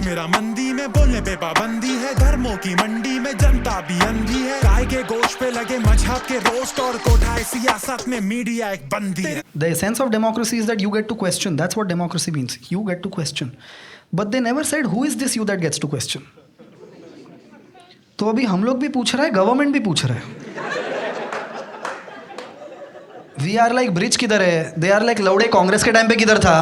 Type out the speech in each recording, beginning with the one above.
मेरा मंदी में बोलने पे पाबंदी है, धर्मों की मंडी में जनता भी अंधी है, गाय के गोश्त पे लगे मजहब के रोस्ट और कोठाए सियासत में मीडिया एक बंदी है. The essence of democracy is that you get to question. That's what democracy means. You get to question. But they never said who is this you that gets to question. तो अभी हम लोग भी पूछ रहे हैं, गवर्नमेंट भी पूछ रहे हैं. We are like ब्रिज किधर है? They are like लौड़े कांग्रेस के टाइम पे किधर था?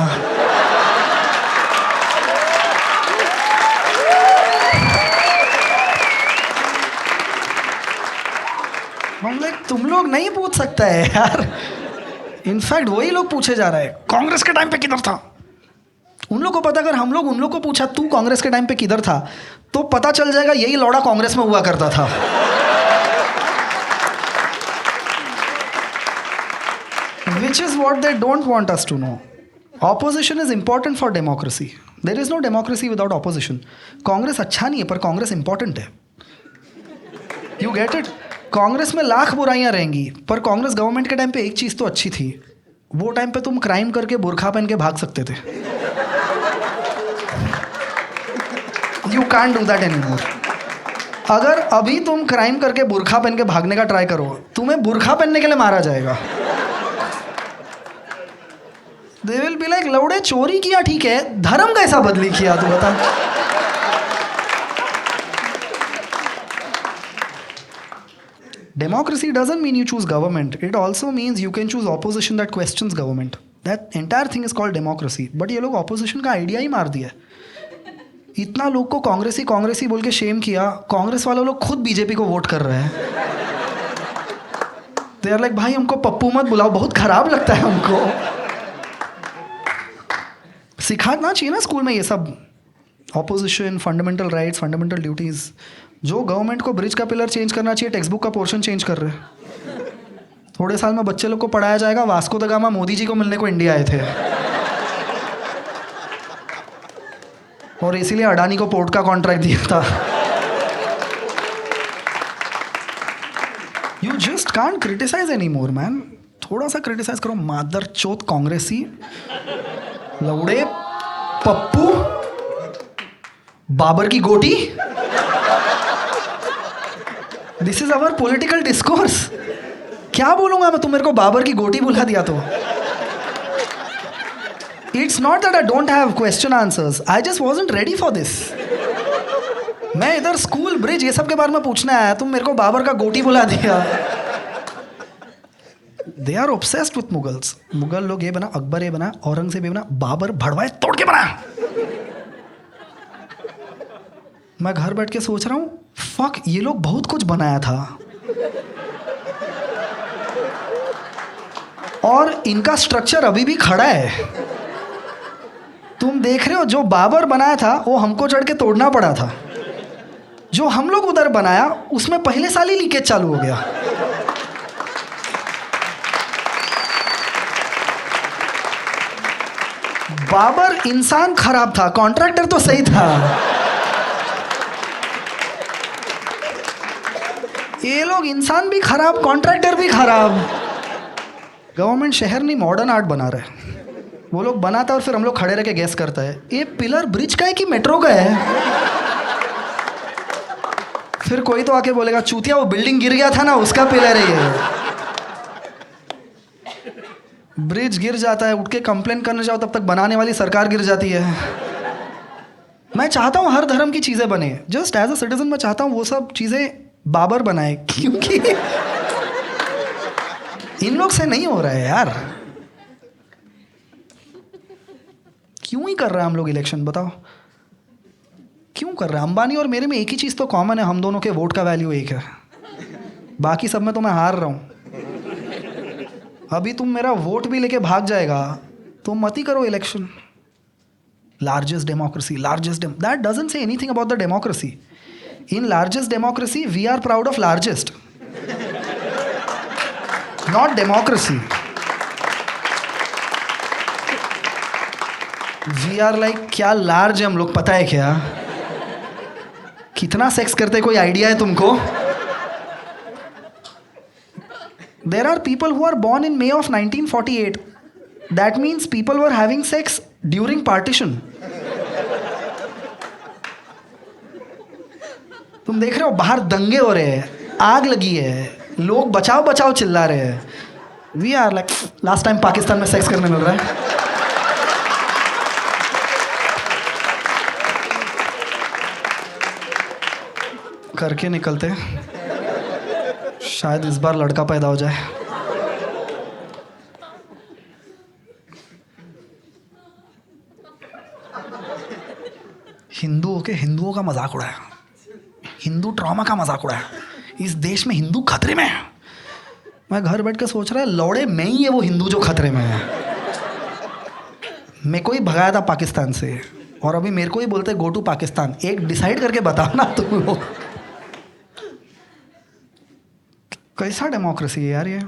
हम लाइक तुम लोग नहीं पूछ सकता है यार. इनफैक्ट वही लोग पूछे जा रहे हैं कांग्रेस के टाइम पे किधर था. उन लोग को पता, अगर हम लोग उन लोग को पूछा तू कांग्रेस के टाइम पे किधर था, तो पता चल जाएगा यही लौड़ा कांग्रेस में हुआ करता था. Which is what they don't want us to know. Opposition is important for democracy. There is no democracy without opposition. Congress अच्छा नहीं है पर कांग्रेस इंपॉर्टेंट है. You get it? कांग्रेस में लाख बुराइयां रहेंगी पर कांग्रेस गवर्नमेंट के टाइम पे एक चीज़ तो अच्छी थी. वो टाइम पे तुम क्राइम करके बुरखा पहन के भाग सकते थे. You can't do that anymore. अगर अभी तुम क्राइम करके बुरखा पहन के भागने का ट्राई करो, तुम्हें बुरखा पहनने के लिए मारा जाएगा. They will be like, लौड़े चोरी किया ठीक है, धर्म कैसा बदली किया तू बता. Democracy doesn't mean you choose government. It also means you can choose opposition that questions government. That entire thing is called democracy. But ये लोग opposition का आइडिया ही मार दिया. इतना लोग को कांग्रेसी बोल के शेम किया, कांग्रेस वाले लोग खुद बीजेपी को वोट कर रहे हैं. They are like, भाई हमको पप्पू मत बुलाओ, बहुत खराब लगता है हमको. सिखाना चाहिए ना स्कूल में ये सब. Opposition, fundamental rights, fundamental duties. जो गवर्नमेंट को ब्रिज का पिलर चेंज करना चाहिए, टेक्स्ट बुक का पोर्शन चेंज कर रहे हैं. थोड़े साल में बच्चे लोग को पढ़ाया जाएगा Vasco the gamma Modi ji को मिलने को इंडिया आए थे और इसीलिए अडानी को पोर्ट का कॉन्ट्रैक्ट दिया था. You just can't criticize any more man. थोड़ा सा क्रिटिसाइज करो. मादर चोत कांग्रेसी, लौड़े, पप्पू, बाबर की गोटी. This is our political discourse. क्या बोलूंगा मैं, तुम मेरे को बाबर की गोटी बुला दिया तो. It's not that I don't have question answers, I just wasn't ready for this. मैं इधर स्कूल, ब्रिज, ये सब के बारे में पूछने आया, तुम मेरे को बाबर का गोटी बुला दिया. They are obsessed with Mughals. Mughal लोग ये बना, अकबर ये बना, औरंगजेब ये बना, बाबर भड़वाए तोड़ के बना. मैं घर बैठ के सोच रहा हूँ फक, ये लोग बहुत कुछ बनाया था और इनका स्ट्रक्चर अभी भी खड़ा है. तुम देख रहे हो जो बाबर बनाया था वो हमको चढ़ के तोड़ना पड़ा था. जो हम लोग उधर बनाया उसमें पहले साल ही लीकेज चालू हो गया. बाबर इंसान खराब था, कॉन्ट्रैक्टर तो सही था. ये लोग इंसान भी खराब, कॉन्ट्रैक्टर भी खराब. गवर्नमेंट शहर नहीं मॉडर्न आर्ट बना रहा है. वो लोग बनाता है और फिर हम लोग खड़े रह के गैस करता है ये पिलर ब्रिज का है कि मेट्रो का है. फिर कोई तो आके बोलेगा चूतिया वो बिल्डिंग गिर गया था ना उसका पिलर है ये. ब्रिज गिर जाता है, उठ के कंप्लेन करने जाओ तब तक बनाने वाली सरकार गिर जाती है. मैं चाहता हूँ हर धर्म की चीज़ें बने. जस्ट एज अ सिटीजन मैं चाहता हूँ वो सब चीज़ें बाबर बनाए, क्योंकि इन लोग से नहीं हो रहा है यार. क्यों ही कर रहे हैं हम लोग इलेक्शन, बताओ क्यों कर रहे हैं. अंबानी और मेरे में एक ही चीज़ तो कॉमन है, हम दोनों के वोट का वैल्यू एक है. बाकी सब में तो मैं हार रहा हूँ. अभी तुम मेरा वोट भी लेके भाग जाएगा तो मत ही करो election. Largest democracy, that doesn't say anything about the democracy. In largest democracy, we are proud of largest, not democracy. We are like, क्या लार्ज है हम लोग, पता है क्या? कितना सेक्स करते कोई आइडिया है तुमको? There are people who are born in May of 1948. That means people were having sex during partition. तुम देख रहे हो बाहर दंगे हो रहे हैं, आग लगी है, लोग बचाओ बचाओ चिल्ला रहे हैं. We are like last time Pakistan में सेक्स करने मिल रहा है. करके निकलते हैं, शायद इस बार लड़का पैदा हो जाए. हिंदू होके हिंदुओं का मजाक उड़ाया, हिंदू ट्रॉमा का मजाक उड़ाया. इस देश में हिंदू खतरे में है. मैं घर बैठ के सोच रहा है लौड़े मैं ही है वो हिंदू जो खतरे में है. मैं को ही भगाया था पाकिस्तान से और अभी मेरे को ही बोलते गो टू पाकिस्तान. एक डिसाइड करके बताओ ना तुम लोग, कैसा डेमोक्रेसी है यार ये.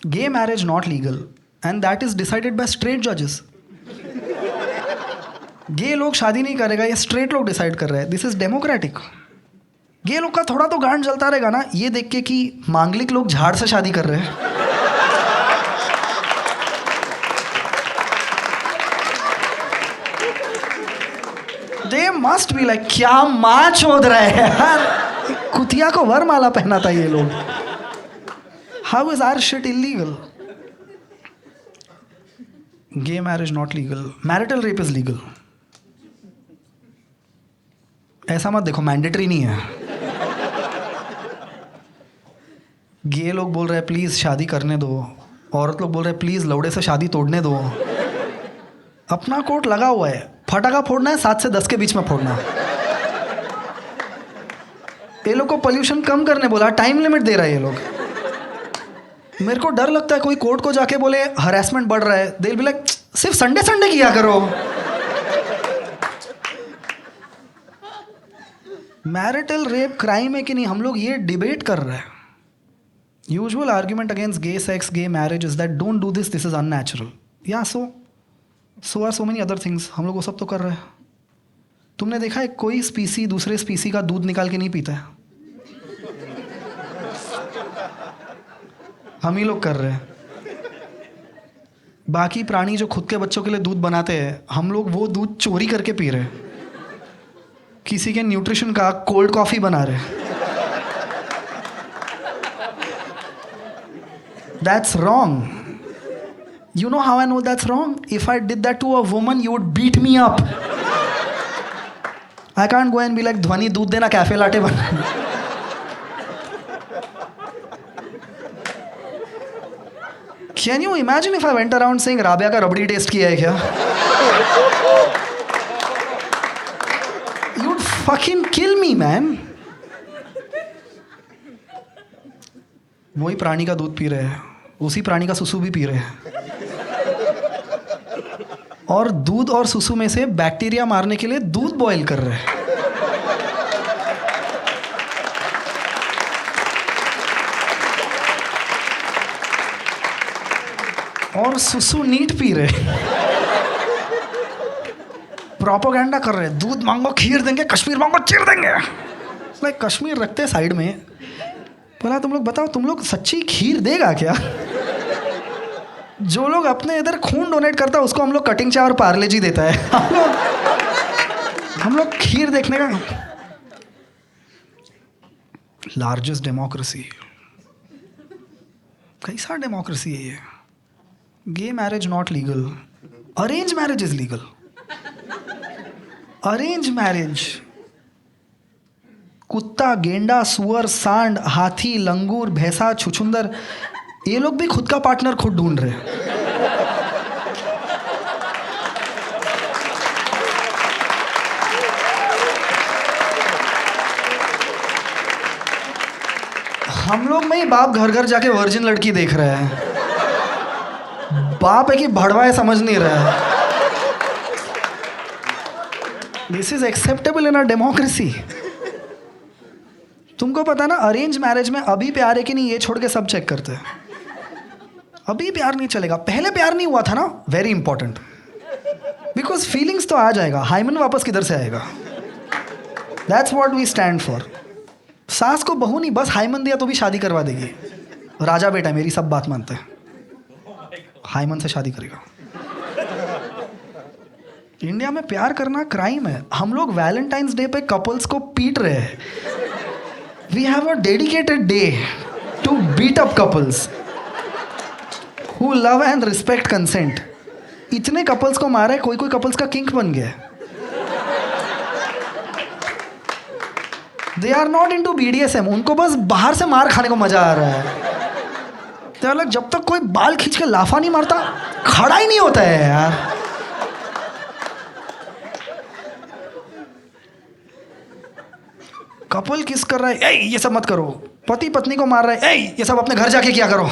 Gay marriage not legal and that is decided by straight जजेस. गे लोग शादी नहीं करेगा, ये स्ट्रेट लोग डिसाइड कर रहे हैं. This is democratic. गे लोग का थोड़ा तो गांड जलता रहेगा ना ये देख के कि मांगलिक लोग झाड़ से शादी कर रहे हैं. दे मस्ट बी लाइक क्या माँ चोद रहे हैं यार. कुतिया को वरमाला पहना था ये लोग. How is our shit illegal? Gay marriage not legal, marital rape is legal. ऐसा मत देखो, मैंडेटरी नहीं है. गे लोग बोल रहे हैं प्लीज शादी करने दो, औरत लोग बोल रहे हैं प्लीज लौड़े से शादी तोड़ने दो. अपना कोर्ट लगा हुआ है, फटाका फोड़ना है 7 से 10 के बीच में फोड़ना. ये लोग को पोल्यूशन कम करने बोला, टाइम लिमिट दे रहा है ये लोग. मेरे को डर लगता है कोई कोर्ट को जाके बोले हरासमेंट बढ़ रहा है, दे विल बी लाइक सिर्फ संडे संडे किया करो. मैरिटल रेप क्राइम है कि नहीं, हम लोग ये डिबेट कर रहे हैं. Usual argument against gay sex, gay marriage is that don't do this, this is unnatural. या so are so many other things. हम लोग वो सब तो कर रहे हैं. तुमने देखा है कोई स्पीसी दूसरे स्पीसी का दूध निकाल के नहीं पीता है. हम ही लोग कर रहे हैं. बाकी प्राणी जो खुद के बच्चों के लिए दूध बनाते हैं, हम लोग वो दूध चोरी करके पी रहे हैं. किसी के न्यूट्रिशन का कोल्ड कॉफी बना रहे हैं. That's wrong. You know how I know that's wrong? If I did that to a woman, you would beat me up. I can't go and be like, ध्वनि दूध देना कैफे लाटे बना. Can you imagine if I went around saying Rabia का रबड़ी test किया है क्या? You'd fucking kill me, man. वही प्राणी का दूध पी रहे हैं, उसी प्राणी का सुसु भी पी रहे हैं. और दूध और सुसु में से बैक्टीरिया मारने के लिए दूध बॉईल कर रहे हैं. और सुसु नीट पी रहे हैं. प्रोपोगेंडा कर रहे हैं, दूध मांगो खीर देंगे, कश्मीर मांगो चीर देंगे. लाइक कश्मीर रखते साइड में. बोला तुम लोग बताओ, तुम लोग सच्ची खीर देगा क्या? जो लोग अपने इधर खून डोनेट करता है उसको हम लोग कटिंग चाय और पार्ले जी देता है. हम लोग खीर देखने का. Largest democracy. कैसा डेमोक्रेसी है ये? Gay marriage not legal, arrange marriage is legal. Arrange marriage कुत्ता, गेंडा, सुअर, सांड, हाथी, लंगूर, भैंसा, छुछुंदर, ये लोग भी खुद का पार्टनर खुद ढूंढ रहे हैं. हम लोग में ही बाप घर घर जाके वर्जिन लड़की देख रहे हैं. बाप है कि भड़वा है समझ नहीं रहा है. This is acceptable in a democracy. तुमको पता ना अरेंज मैरिज में अभी प्यार है कि नहीं ये छोड़ के सब चेक करते हैं. अभी प्यार नहीं चलेगा. पहले प्यार नहीं हुआ था ना, वेरी इंपॉर्टेंट. बिकॉज फीलिंग्स तो आ जाएगा, हाइमन वापस किधर से आएगा? That's what we stand for. सास को बहू नहीं, बस हाइमन दिया तो भी शादी करवा देगी. राजा बेटा मेरी सब बात मानते हैं, हाइमन से शादी करेगा. इंडिया में प्यार करना क्राइम है। हम लोग वैलेंटाइंस डे पे कपल्स को पीट रहे हैं। We have a dedicated day to beat up couples who love and respect consent. इतने कपल्स को मारा है, कोई कोई कपल्स का किंग बन गया है। They are not into BDSM, उनको बस बाहर से मार खाने को मजा आ रहा है। तो अलग जब तक कोई बाल खींच के लाफा नहीं मारता, खड़ा ही नहीं होता है यार। कपल किस कर रहा है, ए ये सब मत करो। पति पत्नी को मार रहा है, ए ये सब अपने घर जाके क्या करो।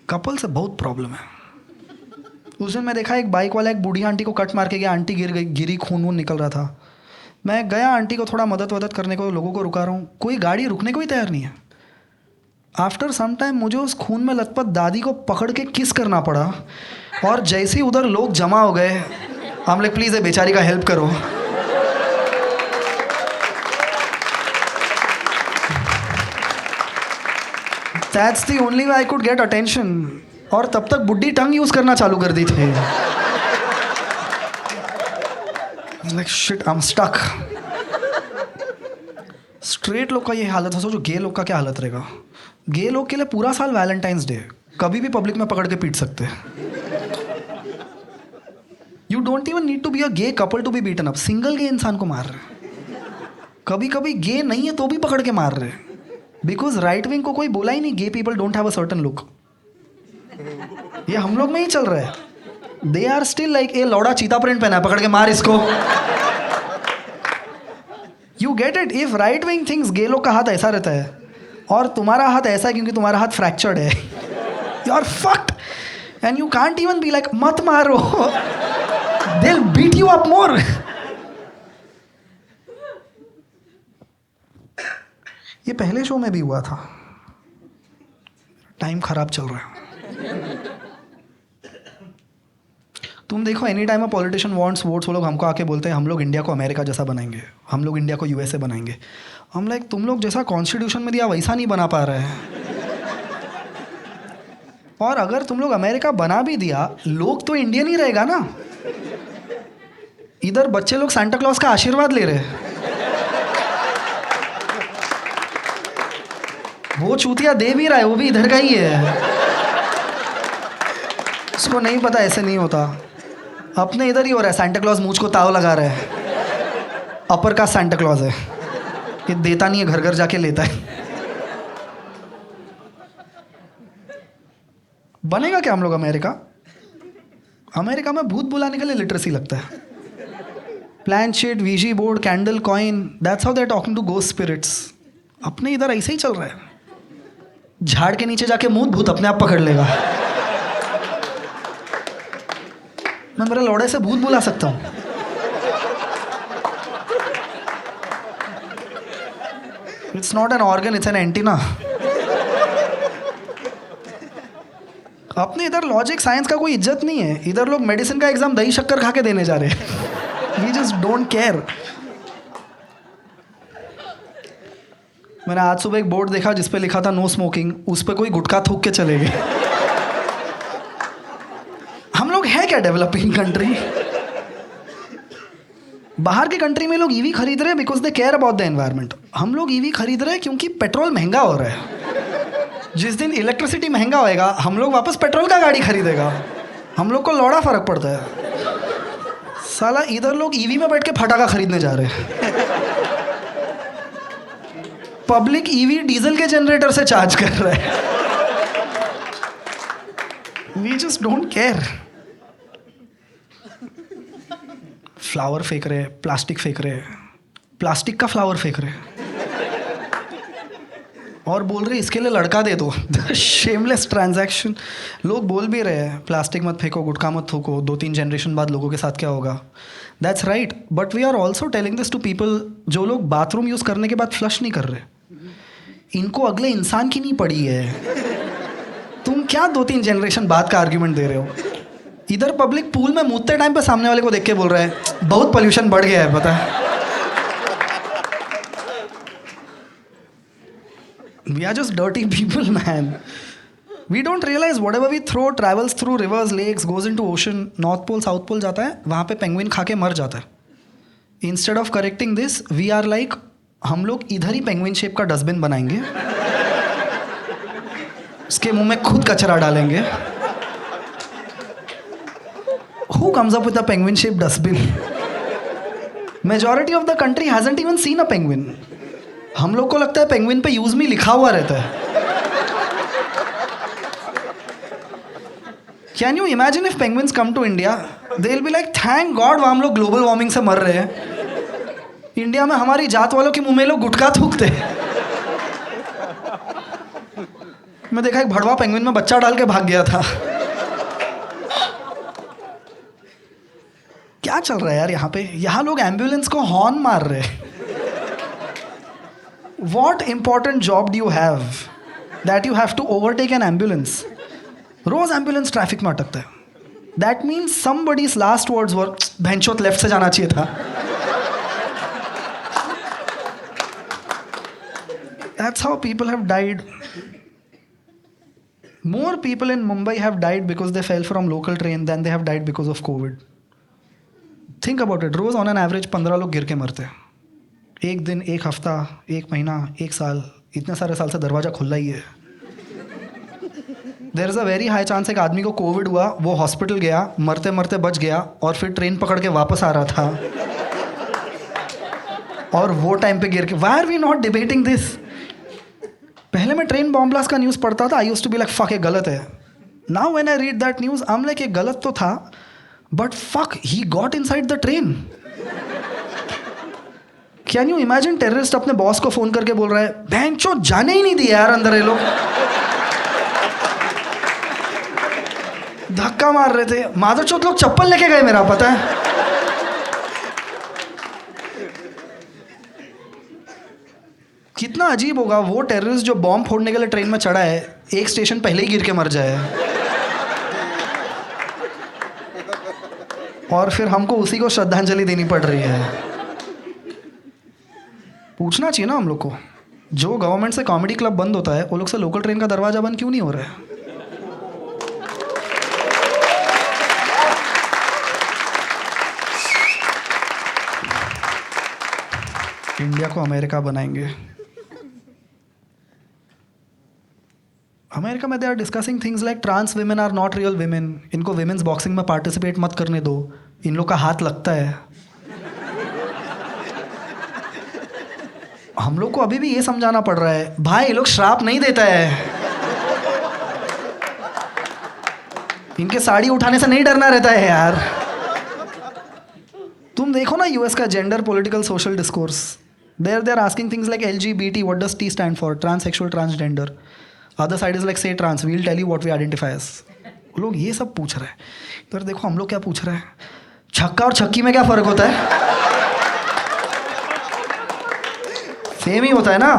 कपल से बहुत प्रॉब्लम है। उस दिन मैं देखा एक बाइक वाला एक बूढ़ी आंटी को कट मार के गया, आंटी गिर गई, गिरी, खून वून निकल रहा था। मैं गया आंटी को थोड़ा मदद वदद करने को, लोगों को रुका रहा हूँ, कोई गाड़ी रुकने को ही तैयार नहीं है। आफ्टर सम टाइम मुझे उस खून में लथपथ दादी को पकड़ के किस करना पड़ा, और जैसे ही उधर लोग जमा हो गए, हम लोग प्लीज़ बेचारी का हेल्प करो। That's the only way I could get attention. और तब तक बुड्ढी टंग यूज़ करना चालू कर दी थी। Like shit, I'm stuck. Straight लोग का ये हालत है, सोचो गे लोग का क्या हालत रहेगा। गे लोग के लिए पूरा साल वैलेंटाइंस डे, कभी भी पब्लिक में पकड़ के पीट सकते हैं। You don't even need to be a gay couple to be beaten up. Single gay इंसान को मार रहे, कभी कभी गे नहीं है तो भी पकड़ के मार रहे, बिकॉज राइट विंग को कोई बोला ही नहीं gay people don't have a certain look. ये हम लोग में ही चल रहा है। They are still like a लौड़ा चीता प्रिंट पहना है, पकड़ के मार इसको। You get it. If right wing things gay लोग का हाथ ऐसा रहता है और तुम्हारा हाथ ऐसा है क्योंकि तुम्हारा हाथ फ्रैक्चर्ड है, you are fucked and you can't even be like मत मारो, they will beat you up more. ये पहले शो में भी हुआ था। टाइम खराब चल रहा है। तुम देखो any time a politician wants votes, वो लोग हमको आके बोलते हैं हम लोग इंडिया को अमेरिका जैसा बनाएंगे, हम लोग इंडिया को USA बनाएंगे। हम लाइक तुम लोग जैसा कॉन्स्टिट्यूशन में दिया वैसा नहीं बना पा रहे हैं। और अगर तुम लोग अमेरिका बना भी दिया, लोग तो इंडियन ही रहेगा ना। इधर बच्चे लोग सांता क्लॉज का आशीर्वाद ले रहे हैं, वो चूतिया दे भी रहा है, वो भी इधर का ही है। उसको नहीं पता ऐसे नहीं होता। अपने इधर ही हो रहा है, सांता क्लॉज मूंछ को ताव लगा रहा है। अपर कास्ट सांता क्लॉज है, ये देता नहीं है, घर घर जाके लेता है। बनेगा क्या हम लोग अमेरिका? अमेरिका में भूत बुलाने के लिए लिटरेसी लगता है। Planchette, Ouija board, candle, coin, that's how they are talking to ghost spirits. अपने इधर ऐसे ही चल रहा है। झाड़ के नीचे जाके मुंह भूत अपने आप पकड़ लेगा। मैं मेरे लौड़े से भूत बुला सकता हूँ। It's not an organ, it's an antenna. अपने इधर लॉजिक साइंस का कोई इज्जत नहीं है। इधर लोग मेडिसिन का एग्जाम दही शक्कर खा के देने जा रहे हैं। We just don't care. मैंने आज सुबह एक बोर्ड देखा जिस पे लिखा था नो स्मोकिंग, उस पे कोई गुटखा थूक के चले गए। हम लोग है क्या डेवलपिंग कंट्री? बाहर के कंट्री में लोग ईवी खरीद रहे हैं because they care about the environment. हम लोग ईवी खरीद रहे हैं क्योंकि पेट्रोल महंगा हो रहा है। जिस दिन इलेक्ट्रिसिटी महंगा होएगा, हम लोग वापस पेट्रोल का गाड़ी खरीदेगा। हम लोग को लौड़ा फर्क पड़ता है। साला इधर लोग ईवी में बैठ के फटाका खरीदने जा रहे हैं। पब्लिक ईवी डीजल के जनरेटर से चार्ज कर रहा है। We just don't care. Flower फेंक रहे, प्लास्टिक फेंक रहे, प्लास्टिक का फ्लावर फेंक रहे, और बोल रहे इसके लिए लड़का दे दो। Shameless transaction. लोग बोल भी रहे हैं प्लास्टिक मत फेंको, गुटखा मत थूको, 2-3 जनरेशन बाद लोगों के साथ क्या होगा। That's right, but we are also telling this to people जो लोग बाथरूम यूज़ करने के बाद फ्लश नहीं कर रहे। इनको अगले इंसान की नहीं पड़ी है। तुम क्या 2-3 जनरेशन बाद का आर्ग्यूमेंट दे रहे हो? इधर पब्लिक पूल में मूतते टाइम पे सामने वाले को देख के बोल रहा है बहुत पोल्यूशन बढ़ गया है, पता है। We are just dirty people man. We don't realize whatever we throw travels through rivers, lakes, goes into ocean, North Pole, South Pole जाता है, वहाँ पे पेंगुइन खा के मर जाता है. Instead of correcting this, we are like, हम लोग इधर ही पेंगुइन शेप का डस्टबिन बनाएंगे, उसके मुंह में खुद कचरा डालेंगे. Who comes up with a penguin shaped dustbin? Majority of the country hasn't even seen a penguin. हम लोग को लगता है पेंगुइन पे यूज मी लिखा हुआ रहता है. Can you imagine if penguins come to India? They'll be like, thank God हम लोग ग्लोबल वार्मिंग से मर रहे हैं. इंडिया में हमारी जात वालों के मुंह में लोग गुटखा थूकते हैं. मैं देखा एक भड़वा पेंगुइन में बच्चा डाल के भाग गया था. क्या चल रहा है यार यहाँ पे? यहाँ लोग एम्बुलेंस को हॉर्न मार रहे हैं. What important job do you have that you have to overtake an ambulance? रोज एम्बुलेंस ट्रैफिक में अटकता है. That means somebody's last words were भैंचोत लेफ्ट से जाना चाहिए था. That's how people have died. More people in Mumbai have died because they fell from local train than they have died because of COVID. Think about it. रोज on an average 15 लोग गिर के मरते हैं. एक दिन, एक हफ्ता, एक महीना, एक साल, इतने सारे साल से दरवाजा खुला ही है. There is a very high chance एक आदमी को कोविड हुआ, वो हॉस्पिटल गया, मरते मरते बच गया और फिर ट्रेन पकड़ के वापस आ रहा था और वो टाइम पे गिर के. Why are we not debating this? पहले मैं ट्रेन बॉम्ब ब्लास्ट का न्यूज़ पढ़ता था, I used to be like fuck, ये गलत है. Now when I read that news I am like, ये गलत तो था but fuck, he got inside the train. Can you imagine terrorist अपने बॉस को फोन करके बोल रहा है, भैंचो जाने ही नहीं दिया यार अंदर ये लोग, धक्का मार रहे थे, मादरचोद लोग चप्पल लेके गए मेरा, पता है. कितना अजीब होगा वो टेररिस्ट जो बॉम्ब फोड़ने के लिए ट्रेन में चढ़ा है, एक स्टेशन पहले ही गिर के मर जाए और फिर हमको उसी को श्रद्धांजलि देनी पड़ रही है. पूछना चाहिए ना हम लोग को, जो गवर्नमेंट से कॉमेडी क्लब बंद होता है वो लोग से लोकल ट्रेन का दरवाजा बंद क्यों नहीं हो रहा है? इंडिया को अमेरिका बनाएंगे. अमेरिका में they are discussing things like trans women are not real women, इनको विमेन्स बॉक्सिंग में पार्टिसिपेट मत करने दो, इन लोग का हाथ लगता है. हम लोग को अभी भी ये समझाना पड़ रहा है, भाई ये लोग श्राप नहीं देता है, इनके साड़ी उठाने से नहीं डरना रहता है यार. तुम देखो ना यूएस का gender political social discourse, there they are asking things like LGBT, what does T stand for, transsexual, transgender. Other side is like say trans, we will tell you what we identify as. लोग ये सब पूछ रहे हैं. पर देखो हम लोग क्या पूछ रहे हैं, छक्का और छक्की में क्या फ़र्क होता है? सेम ही होता है ना.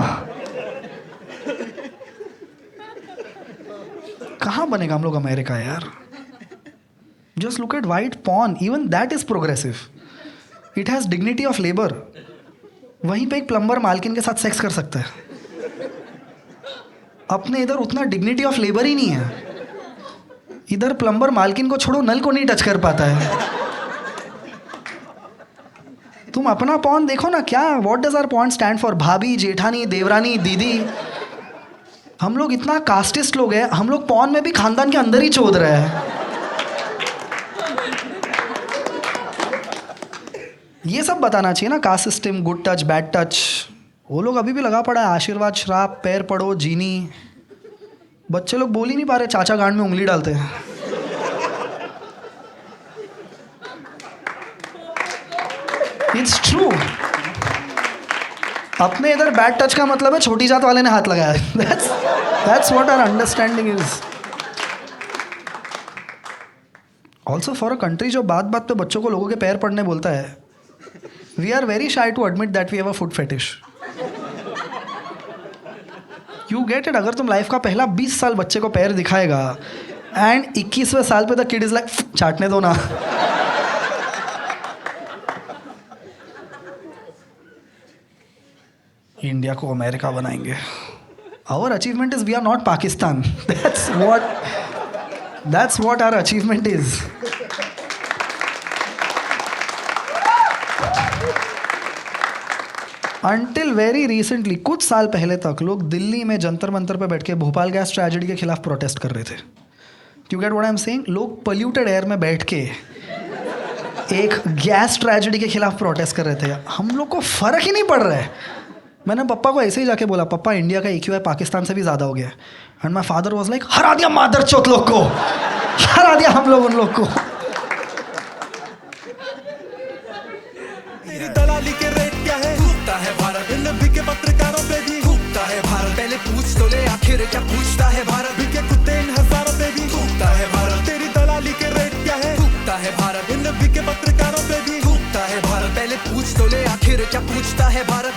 कहाँ बनेगा हम लोग अमेरिका यार? Just look at white porn, even that is progressive. It has dignity of labour. वहीं पे एक प्लम्बर मालकिन के साथ सेक्स कर सकता है. अपने इधर उतना डिग्निटी ऑफ लेबर ही नहीं है. इधर प्लम्बर मालकिन को छोड़ो, नल को नहीं टच कर पाता है. तुम अपना पॉन देखो ना, क्या what does our porn stand for? भाभी, जेठानी, देवरानी, दीदी. हम लोग इतना कास्टिस्ट लोग हैं, हम लोग पॉन में भी खानदान के अंदर ही चोद रहे हैं. ये सब बताना चाहिए ना, caste system, good touch, bad touch. वो लोग अभी भी लगा पड़ा है आशीर्वाद, श्राप, पैर पड़ो, जीनी. बच्चे लोग बोल ही नहीं पा रहे, चाचा गांड में उंगली डालते हैं. It's true. अपने इधर बैड टच का मतलब है छोटी जात वाले ने हाथ लगाया. That's what our understanding is. Also for a country जो बात बात पे बच्चों को लोगों के पैर पड़ने बोलता है, we are very shy to admit that we have a foot fetish. You get it. अगर तुम लाइफ का पहला 20 साल बच्चे को पैर दिखाएगा एंड 21वें साल पे द किड इज लाइक, चाटने दो ना. इंडिया को अमेरिका बनाएंगे. Our achievement is we are not Pakistan. That's what our achievement is. Until very recently, कुछ साल पहले तक लोग दिल्ली में जंतर मंतर पे बैठ के भोपाल गैस ट्रेजेडी के खिलाफ प्रोटेस्ट कर रहे थे. You get what I'm saying? लोग पोल्यूटेड एयर में बैठ के एक गैस ट्रेजेडी के खिलाफ प्रोटेस्ट कर रहे थे. हम लोग को फर्क ही नहीं पड़ रहा है. मैंने पापा को ऐसे ही जाके बोला, पापा इंडिया का EQI पाकिस्तान से भी ज़्यादा हो गया. And my father was like, हरा दिया मादर चौथ लोग को, हरा दिया हम लोग उन लोग को. तेरी दलाली के रेट क्या है? थूकता है भारत. इन के पत्रकारों पे भी थूकता है भारत. पहले पूछ तो ले आखिर क्या पूछता है भारत. बिके कुत्ते इन हजारों पे भी थूकता है भारत. तेरी दलाली के रेट क्या है? थूकता है भारत. इन के पत्रकारों पे भी थूकता है भारत. पहले पूछ तो ले आखिर क्या पूछता है भारत.